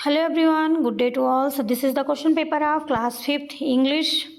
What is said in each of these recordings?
Hello everyone, good day to all. So this is the question paper of class 5th English.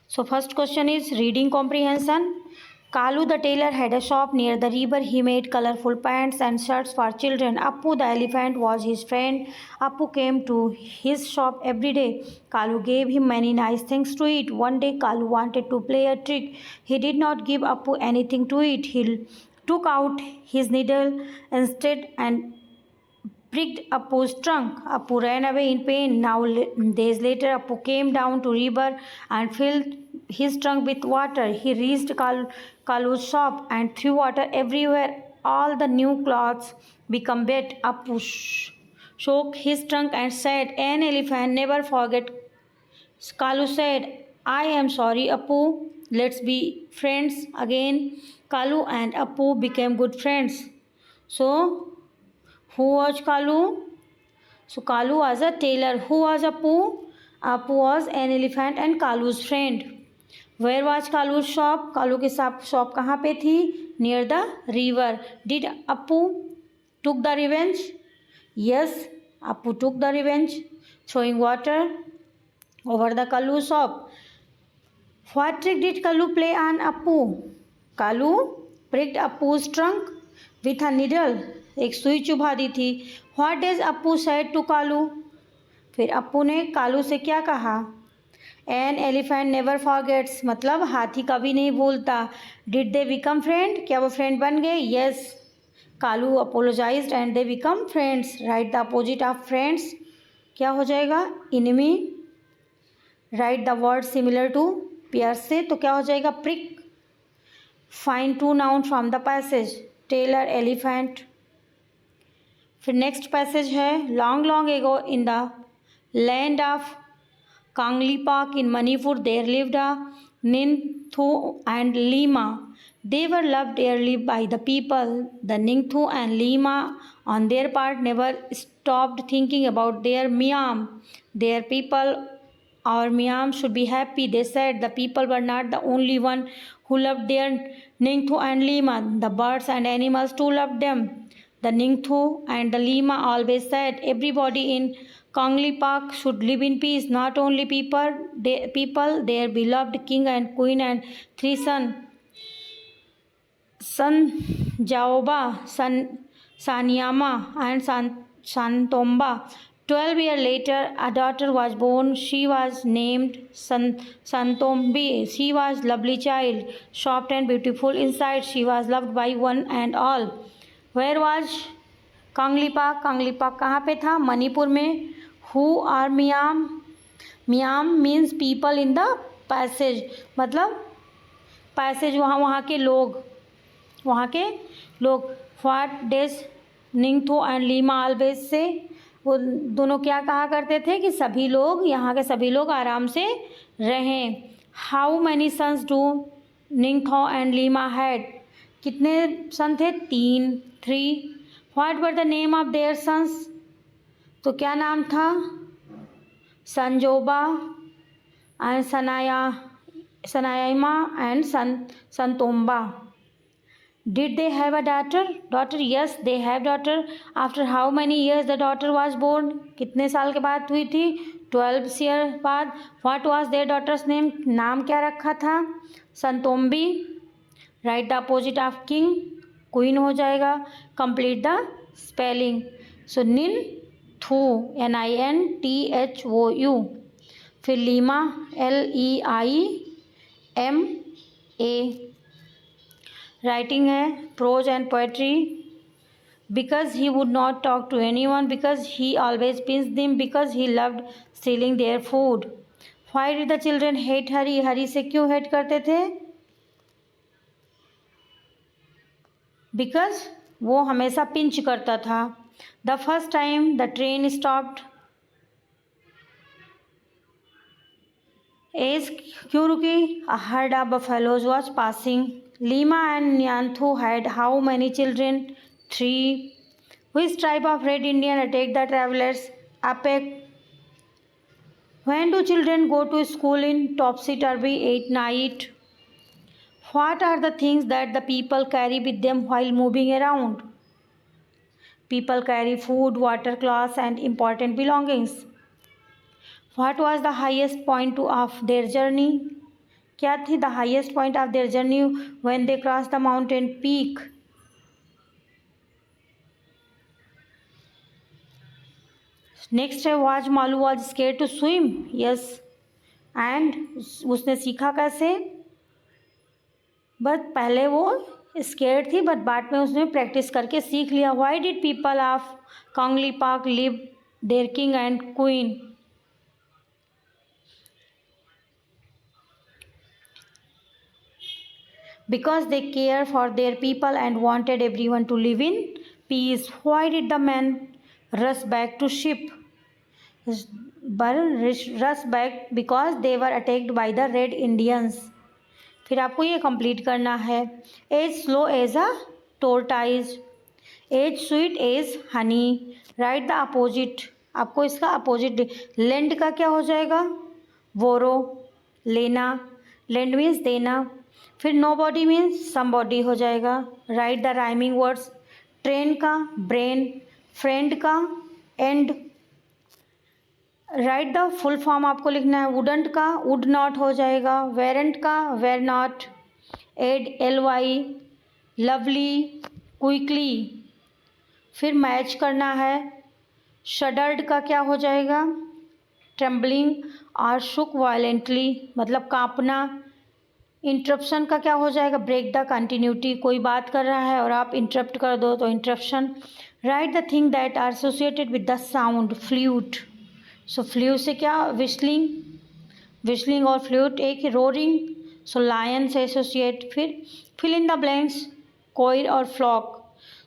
So first question is reading comprehension. Kalu the tailor had a shop near the river. He made colorful pants and shirts for children. Appu the elephant was his friend. Appu came to his shop every day. Kalu gave him many nice things to eat. One day Kalu wanted to play a trick. He did not give Appu anything to eat. He took out his needle instead and pricked Appu's trunk. Appu ran away in pain. Now, days later, Appu came down to river and filled his trunk with water. He reached Kalu's shop and threw water everywhere. All the new clothes became wet. Appu shook his trunk and said, "An elephant never forget." Kalu said, "I am sorry, Appu. Let's be friends again." Kalu and Appu became good friends. So, who was Kalu? So Kalu was a tailor. Who was Appu? Appu was an elephant and Kalu's friend. Where was Kalu's shop? Kalu की shop कहाँ पे थी? Near the river. Did Appu took the revenge? Yes, Appu took the revenge, throwing water over the Kalu's shop. What trick did Kalu play on Appu? Kalu pricked Appu's trunk with a needle. एक सुई चुभा दी थी. What does Appu said to Kalu? फिर अप्पू ने कालू से क्या कहा? An elephant never forgets, मतलब हाथी कभी नहीं भूलता. Did they become friend? क्या वो फ्रेंड बन गए? Yes. Kalu apologized and they become friends. Write the opposite of friends. क्या हो जाएगा? Enemy. Write the word similar to pair से तो क्या हो जाएगा? prick. Find two nouns from the passage. Tailor, elephant. फिर नेक्स्ट पैसेज है long long ago in the land of Kangleipak in Manipur there lived a Ningthou and Leima. They were loved dearly by the people. The Ningthu and Lima, on their part, never stopped thinking about their Miam. Their people, our Miam, should be happy, they said. The people were not the only one who loved their Ningthu and Lima. The birds and animals too loved them. The Ningthu and the Lima always said everybody in Kongli Park should live in peace. Not only people, their beloved king and queen and three sons. San Jaoba, Sanyama and Santomba. 12 years later, a daughter was born. She was named Santombi. She was a lovely child, soft and beautiful inside. She was loved by one and all. Where was Kangleipak? Kangleipak कहाँ पे था? मणिपुर में. Who are Miyam? Miyam means people in the passage, मतलब passage वहाँ के लोग. What does Ningthou and Leima always say? वो दोनों क्या कहा करते थे कि सभी लोग, यहाँ के सभी लोग आराम से रहें. How many sons do Ningthou and Leima had? कितने सन थे? 3. What were the name of their sons? तो क्या नाम था? Sanjoba and Sanayama and Santomba. Did they have a daughter? Yes, they have daughter. After how many years the daughter was born? कितने साल के बाद हुई थी? 12 years बाद. What was their daughter's name? नाम क्या रखा था? Santombi. Right the opposite of king. Queen हो जाएगा. Complete the spelling. सो निन थू NINTHOU. फिर लीमा LEIMA. राइटिंग है prose and poetry. Because he would not talk to anyone, because he always pins them, because he loved stealing their food. Why did the children hate Hari? Hari से क्यों hate करते थे? Because वो हमेशा pinch करता था. The first time the train stopped. एज क्यों रुकी? A herd of buffaloes was passing. Leima and Ningthou had how many children? 3. Which tribe of red Indian attacked the travelers? Apek. When do children go to school in topsy-turvy at night? What are the things that the people carry with them while moving around? People carry food, water, clothes and important belongings. What was the highest point of their journey? क्या थी the highest point of their journey when they crossed the mountain peak? Next है was Malu was scared to swim. Yes. And उसने सीखा कैसे? But पहले वो scared थी but बाद में उसने प्रैक्टिस करके सीख लिया. Why did people of Kangleipak live their king and queen? Because they care for their people and wanted everyone to live in peace. Why did the man rush back to ship? rush back because they were attacked by the Red Indians. फिर आपको ये complete करना है. As slow as a tortoise, as sweet as honey. Right the opposite. आपको इसका opposite. Land का क्या हो जाएगा? बोरो, लेना. लेंड मीन्स देना. फिर नो बॉडी मीन्स समबॉडी हो जाएगा. Right the rhyming words. Train का ब्रेन, फ्रेंड का and. Right the full form आपको लिखना है. वुडंट का वुड नॉट हो जाएगा. वेरेंट का were not. Add LY. Lovely, quickly. फिर मैच करना है. शडर्ड का क्या हो जाएगा? ट्रेम्बलिंग और शुक वायलेंटली मतलब कांपना. इंटरप्शन का क्या हो जाएगा? Break the continuity. कोई बात कर रहा है और आप इंटरप्ट कर दो तो interruption. Right the thing that are associated with the sound. Flute. So flute से क्या? विस्लिंग. विस्लिंग और फ्लूट एक ही. रोरिंग. सो लायन से एसोसिएट. फिर fill in the blanks. Choir और flock.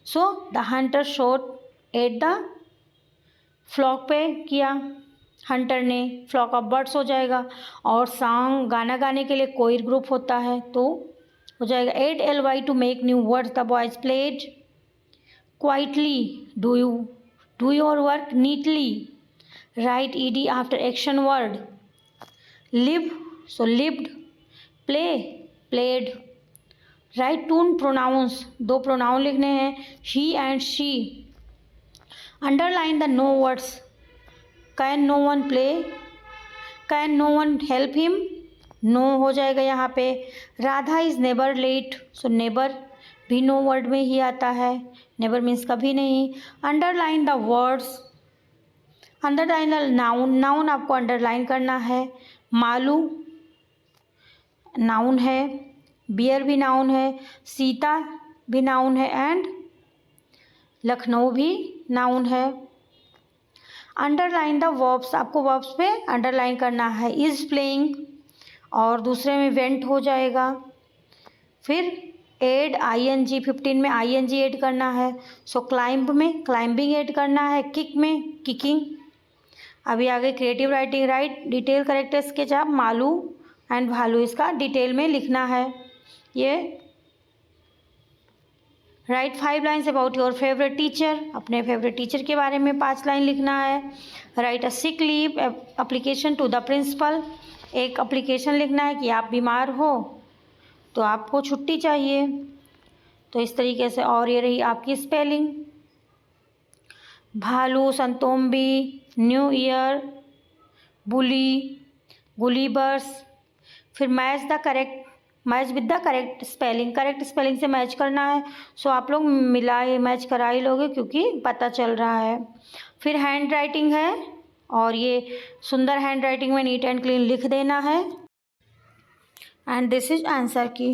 So the hunter shot at the flock पे किया हंटर ने. फ्लॉक ऑफ बर्ड्स हो जाएगा. और सॉन्ग गाना गाने के लिए कोयर ग्रुप होता है तो हो जाएगा. Add LY to make new words. The boys played quietly. Do your work neatly. Write ED after action word. Live so lived. Play played. Write two pronouns. दो प्रोनाउन लिखने हैं. He and she. Underline the no words. Can no one play. Can no one help him. No हो जाएगा यहाँ पे. Radha is never late. So never भी no word में ही आता है. नेबर मीन्स कभी नहीं. Underline the words. Underline the noun. Noun आपको अंडरलाइन करना है. मालू नाउन है. बियर भी नाउन है. सीता भी नाउन है. एंड लखनऊ भी नाउन है. Underline the verbs. आपको वर्ब्स पे अंडरलाइन करना है. इज़ प्लेइंग और दूसरे में वेंट हो जाएगा. फिर एड ING. 15 में ING ऐड करना है. सो क्लाइंब में क्लाइंबिंग ऐड करना है. किक में किकिंग. अभी आगे creative writing. Right detail character sketch आप मालू एंड भालू इसका डिटेल में लिखना है. ये write 5 lines about your favourite teacher. अपने फेवरेट टीचर के बारे में 5 लाइन लिखना है. Write a sick leave application to the principal. एक एप्लीकेशन लिखना है कि आप बीमार हो तो आपको छुट्टी चाहिए. तो इस तरीके से. और ये रही आपकी स्पेलिंग. भालू, संतोम्बी, न्यू ईयर, बुली, गुलीबर्स. फिर match with the correct spelling. Correct spelling से मैच करना है. सो आप लोग मिलाए मैच करा ही लोगे क्योंकि पता चल रहा है. फिर हैंड राइटिंग है और ये सुंदर हैंड राइटिंग में नीट एंड क्लीन लिख देना है. एंड दिस इज आंसर की.